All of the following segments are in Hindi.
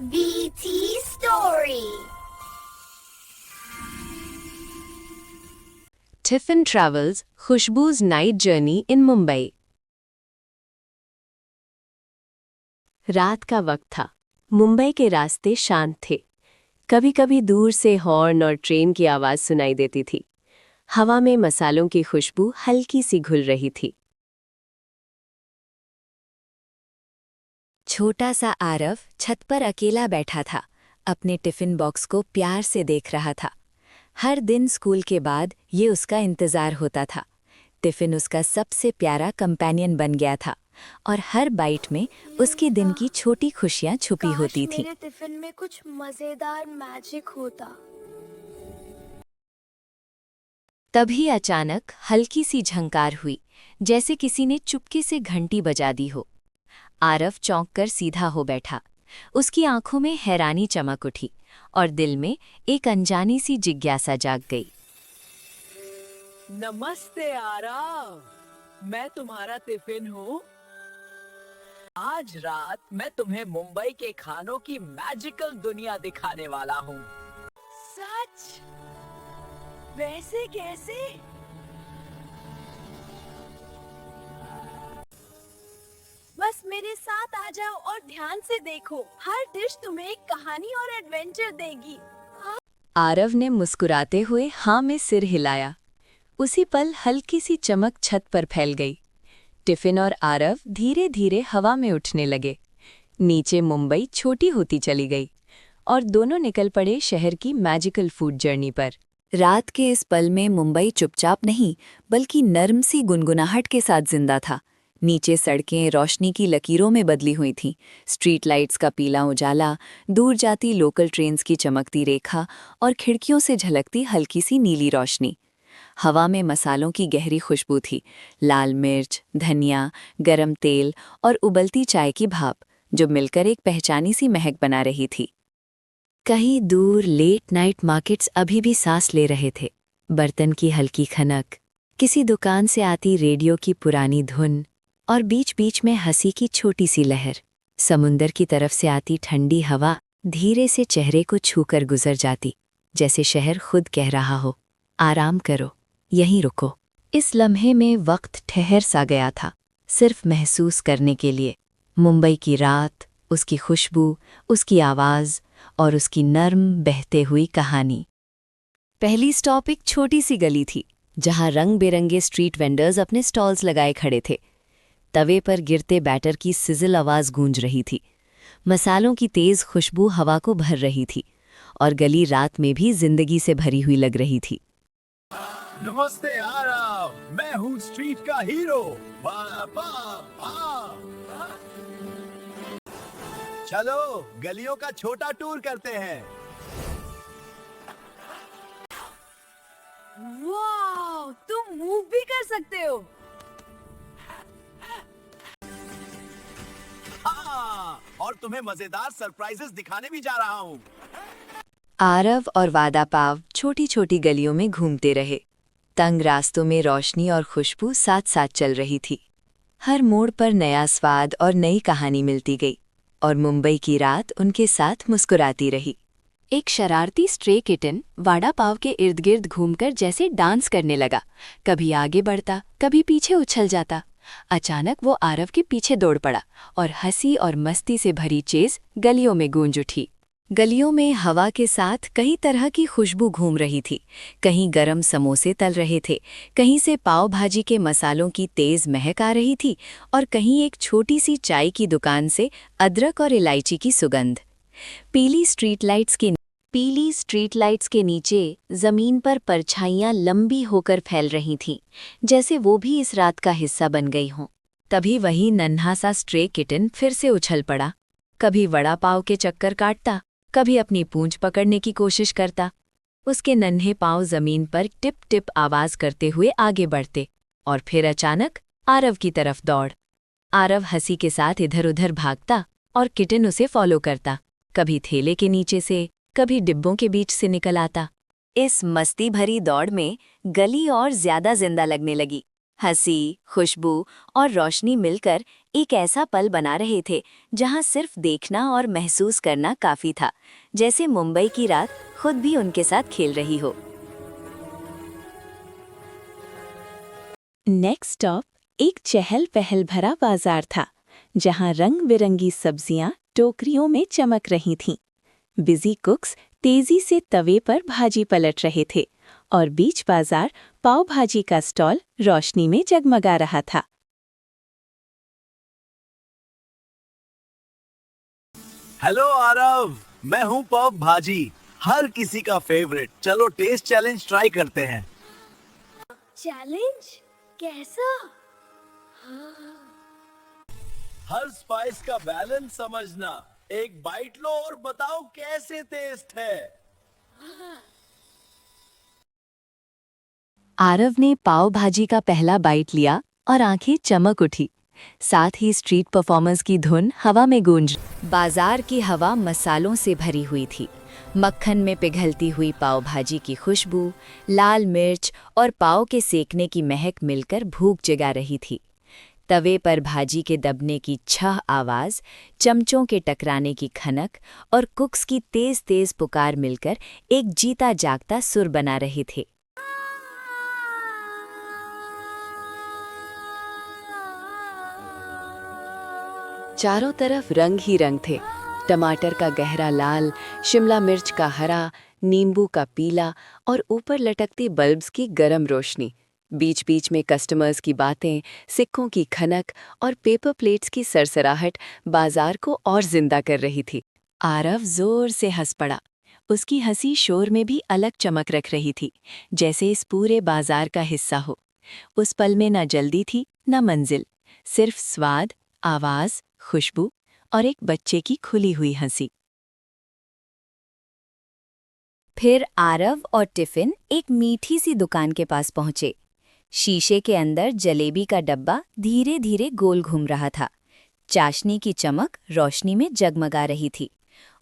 BT Story. Tiffin travels Khushbu's night journey in Mumbai. रात का वक्त था। मुंबई के रास्ते शांत थे। कभी कभी दूर से हॉर्न और ट्रेन की आवाज सुनाई देती थी। हवा में मसालों की खुशबू हल्की सी घुल रही थी। छोटा सा आरव छत पर अकेला बैठा था। अपने टिफिन बॉक्स को प्यार से देख रहा था। हर दिन स्कूल के बाद ये उसका इंतजार होता था। टिफिन उसका सबसे प्यारा कंपेनियन बन गया था और हर बाइट में उसके दिन की छोटी खुशियां छुपी होती थीं। मेरे टिफिन में कुछ मजेदार मैजिक होता। तभी अचानक हल्की सी झंकार हुई, जैसे किसी ने चुपके से घंटी बजा दी हो। आरव चौंक कर सीधा हो बैठा। उसकी आंखों में हैरानी चमक उठी और दिल में एक अनजानी सी जिज्ञासा जाग गई। नमस्ते आरव, मैं तुम्हारा टिफिन हूँ। आज रात मैं तुम्हें मुंबई के खानों की मैजिकल दुनिया दिखाने वाला हूँ। सच? वैसे कैसे? बस मेरे साथ आ जाओ और ध्यान से देखो। हर डिश तुम्हें एक कहानी और एडवेंचर देगी। आरव ने मुस्कुराते हुए हाँ में सिर हिलाया। उसी पल हल्की सी चमक छत पर फैल गई। टिफिन और आरव धीरे धीरे हवा में उठने लगे। नीचे मुंबई छोटी होती चली गई और दोनों निकल पड़े शहर की मैजिकल फूड जर्नी पर। रात के इस पल में मुंबई चुपचाप नहीं, बल्कि नर्म सी गुनगुनाहट के साथ जिंदा था। नीचे सड़कें रोशनी की लकीरों में बदली हुई थीं। स्ट्रीट लाइट्स का पीला उजाला, दूर जाती लोकल ट्रेन्स की चमकती रेखा और खिड़कियों से झलकती हल्की सी नीली रोशनी। हवा में मसालों की गहरी खुशबू थी, लाल मिर्च, धनिया, गरम तेल और उबलती चाय की भाप, जो मिलकर एक पहचानी सी महक बना रही थी। कहीं दूर लेट नाइट मार्केट्स अभी भी सांस ले रहे थे। बर्तन की हल्की खनक, किसी दुकान से आती रेडियो की पुरानी धुन और बीच बीच में हंसी की छोटी सी लहर। समुंदर की तरफ से आती ठंडी हवा धीरे से चेहरे को छूकर गुजर जाती, जैसे शहर खुद कह रहा हो, आराम करो, यहीं रुको। इस लम्हे में वक्त ठहर सा गया था, सिर्फ महसूस करने के लिए। मुंबई की रात, उसकी खुशबू, उसकी आवाज़ और उसकी नर्म बहते हुई कहानी। पहली स्टॉप एक छोटी सी गली थी, जहां रंग बिरंगे स्ट्रीट वेंडर्स अपने स्टॉल्स लगाए खड़े थे। तवे पर गिरते बैटर की सिजिल आवाज़ गूंज रही थी। मसालों की तेज़ खुशबू हवा को भर रही थी और गली रात में भी जिंदगी से भरी हुई लग रही थी। नमस्ते आरव, मैं हूँ स्ट्रीट का हीरो। चलो गलियों का छोटा टूर करते हैं। वाह, तुम मूव भी कर सकते हो। हाँ, और तुम्हें मजेदार सरप्राइजेस दिखाने भी जा रहा हूँ। आरव और वादा पाव छोटी छोटी गलियों में घूमते रहे। तंग रास्तों में रोशनी और खुशबू साथ साथ चल रही थी। हर मोड़ पर नया स्वाद और नई कहानी मिलती गई और मुंबई की रात उनके साथ मुस्कुराती रही। एक शरारती स्ट्रे किटन वाड़ा पाव के इर्द गिर्द घूमकर जैसे डांस करने लगा। कभी आगे बढ़ता, कभी पीछे उछल जाता। अचानक वो आरव के पीछे दौड़ पड़ा और हंसी और मस्ती से भरी चेज़ गलियों में गूंज उठी। गलियों में हवा के साथ कई तरह की खुशबू घूम रही थी। कहीं गरम समोसे तल रहे थे, कहीं से पाव भाजी के मसालों की तेज़ महक आ रही थी और कहीं एक छोटी सी चाय की दुकान से अदरक और इलायची की सुगंध। पीली स्ट्रीट लाइट्स के नीचे ज़मीन पर परछाइयाँ लंबी होकर फैल रही थीं, जैसे वो भी इस रात का हिस्सा बन गई हों। तभी वही नन्हा सा स्ट्रे किटन फिर से उछल पड़ा। कभी वड़ा पाव के चक्कर काटता, कभी अपनी पूंछ पकड़ने की कोशिश करता। उसके नन्हे पांव जमीन पर टिप टिप आवाज करते हुए आगे बढ़ते और फिर अचानक आरव की तरफ दौड़। आरव हंसी के साथ इधर उधर भागता और किटन उसे फॉलो करता। कभी थैले के नीचे से, कभी डिब्बों के बीच से निकल आता। इस मस्ती भरी दौड़ में गली और ज्यादा जिंदा लगने लगी। हंसी, खुशबू और रोशनी मिलकर एक ऐसा पल बना रहे थे जहां सिर्फ देखना और महसूस करना काफी था, जैसे मुंबई की रात खुद भी उनके साथ खेल रही हो। नेक्स्ट स्टॉप एक चहल पहल भरा बाजार था, जहां रंग बिरंगी सब्जियां टोकरियों में चमक रही थीं। बिजी कुक्स तेजी से तवे पर भाजी पलट रहे थे और बीच बाजार पाव भाजी का स्टॉल रोशनी में जगमगा रहा था। हेलो आरव, मैं हूँ पाव भाजी, हर किसी का फेवरेट। चलो टेस्ट चैलेंज ट्राई करते हैं। चैलेंज कैसा? हर स्पाइस का बैलेंस समझना। एक बाइट लो और बताओ कैसे टेस्ट है। आरव ने पाव भाजी का पहला बाइट लिया और आंखें चमक उठी। साथ ही स्ट्रीट परफॉर्मर्स की धुन हवा में गूंज। बाजार की हवा मसालों से भरी हुई थी। मक्खन में पिघलती हुई पाव भाजी की खुशबू, लाल मिर्च और पाव के सेकने की महक मिलकर भूख जगा रही थी। तवे पर भाजी के दबने की छह आवाज, चमचों के टकराने की खनक और कुक्स की तेज तेज पुकार मिलकर एक जीता जागता सुर बना रहे थे। चारों तरफ रंग ही रंग थे। टमाटर का गहरा लाल, शिमला मिर्च का हरा, नींबू का पीला और ऊपर लटकती बल्ब्स की गरम रोशनी। बीच बीच में कस्टमर्स की बातें, सिक्कों की खनक और पेपर प्लेट्स की सरसराहट बाजार को और जिंदा कर रही थी। आरव जोर से हंस पड़ा। उसकी हंसी शोर में भी अलग चमक रख रही थी, जैसे इस पूरे बाजार का हिस्सा हो। उस पल में न जल्दी थी न मंजिल, सिर्फ स्वाद, आवाज, खुशबू और एक बच्चे की खुली हुई हंसी। फिर आरव और टिफिन एक मीठी सी दुकान के पास पहुंचे। शीशे के अंदर जलेबी का डब्बा धीरे धीरे गोल घूम रहा था। चाशनी की चमक रोशनी में जगमगा रही थी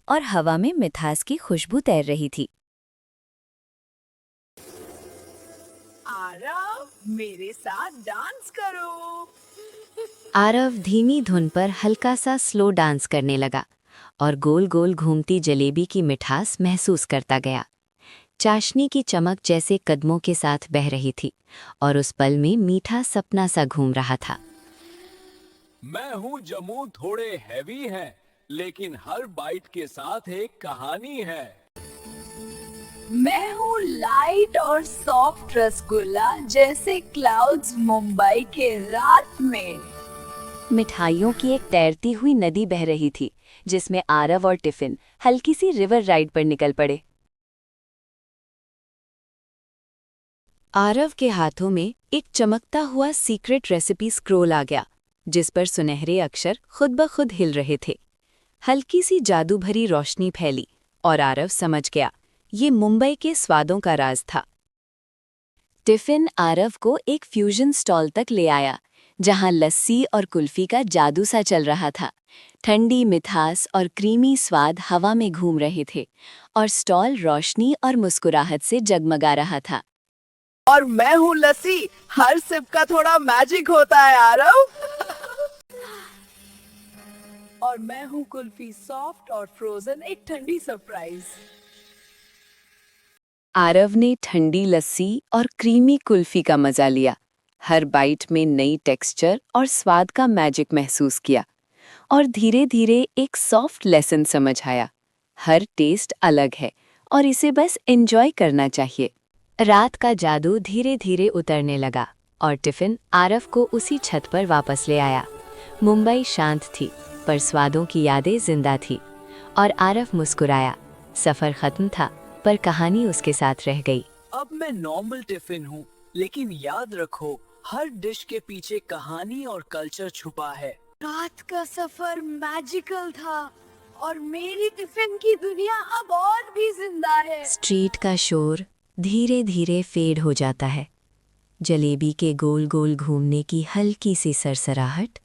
और हवा में मिठास की खुशबू तैर रही थी। आरव, मेरे साथ डांस करो। आरव धीमी धुन पर हल्का सा स्लो डांस करने लगा और गोल गोल घूमती जलेबी की मिठास महसूस करता गया। चाशनी की चमक जैसे कदमों के साथ बह रही थी और उस पल में मीठा सपना सा घूम रहा था। मैं हूँ जम्मू, थोड़े हैवी हैं, लेकिन हर बाइट के साथ एक कहानी है। मैं हूँ लाइट और सॉफ्ट रसगुल्ला, जैसे क्लाउड्स मुंबई के रात में। मिठाइयों की एक तैरती हुई नदी बह रही थी, जिसमें आरव और टिफिन हल्की सी रिवर राइड पर निकल पड़े। आरव के हाथों में एक चमकता हुआ सीक्रेट रेसिपी स्क्रोल आ गया, जिस पर सुनहरे अक्षर खुद ब खुद हिल रहे थे। हल्की सी जादू भरी रोशनी फैली और आरव समझ गया, ये मुंबई के स्वादों का राज था। टिफिन आरव को एक फ्यूजन स्टॉल तक ले आया, जहां लस्सी और कुल्फी का जादू सा चल रहा था। ठंडी मिठास और क्रीमी स्वाद हवा में घूम रहे थे और स्टॉल रोशनी और मुस्कुराहट से जगमगा रहा था। और मैं हूँ लस्सी, हर सिप का थोड़ा मैजिक होता है आरव। और मैं हूँ कुल्फी, सॉफ्ट और फ्रोजन, एक ठंडी सरप्राइज। आरव ने ठंडी लस्सी और क्रीमी कुल्फी का मजा लिया। हर बाइट में नई टेक्सचर और स्वाद का मैजिक महसूस किया और धीरे धीरे एक सॉफ्ट लेसन समझ आया। हर टेस्ट अलग है और इसे बस एंजॉय करना चाहिए। रात का जादू धीरे धीरे उतरने लगा और टिफिन आरव को उसी छत पर वापस ले आया। मुंबई शांत थी, पर स्वादों की यादें जिंदा थी और आरव मुस्कुराया। सफर खत्म था, पर कहानी उसके साथ रह गई। अब मैं नॉर्मल टिफिन हूँ, लेकिन याद रखो, हर डिश के पीछे कहानी और कल्चर छुपा है। रात का सफर मैजिकल था और मेरी टिफिन की दुनिया अब और भी जिंदा है। स्ट्रीट का शोर धीरे धीरे फेड हो जाता है। जलेबी के गोल गोल घूमने की हल्की सी सरसराहट,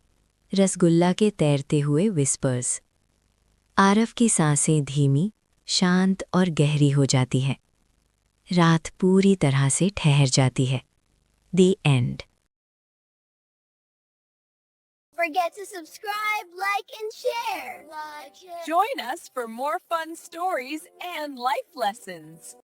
रसगुल्ला के तैरते हुए विस्पर्स। आरव की सांसें धीमी, शांत और गहरी हो जाती है। रात पूरी तरह से ठहर जाती है। The end. forget to subscribe, like, and share. Join us for more fun stories and life lessons.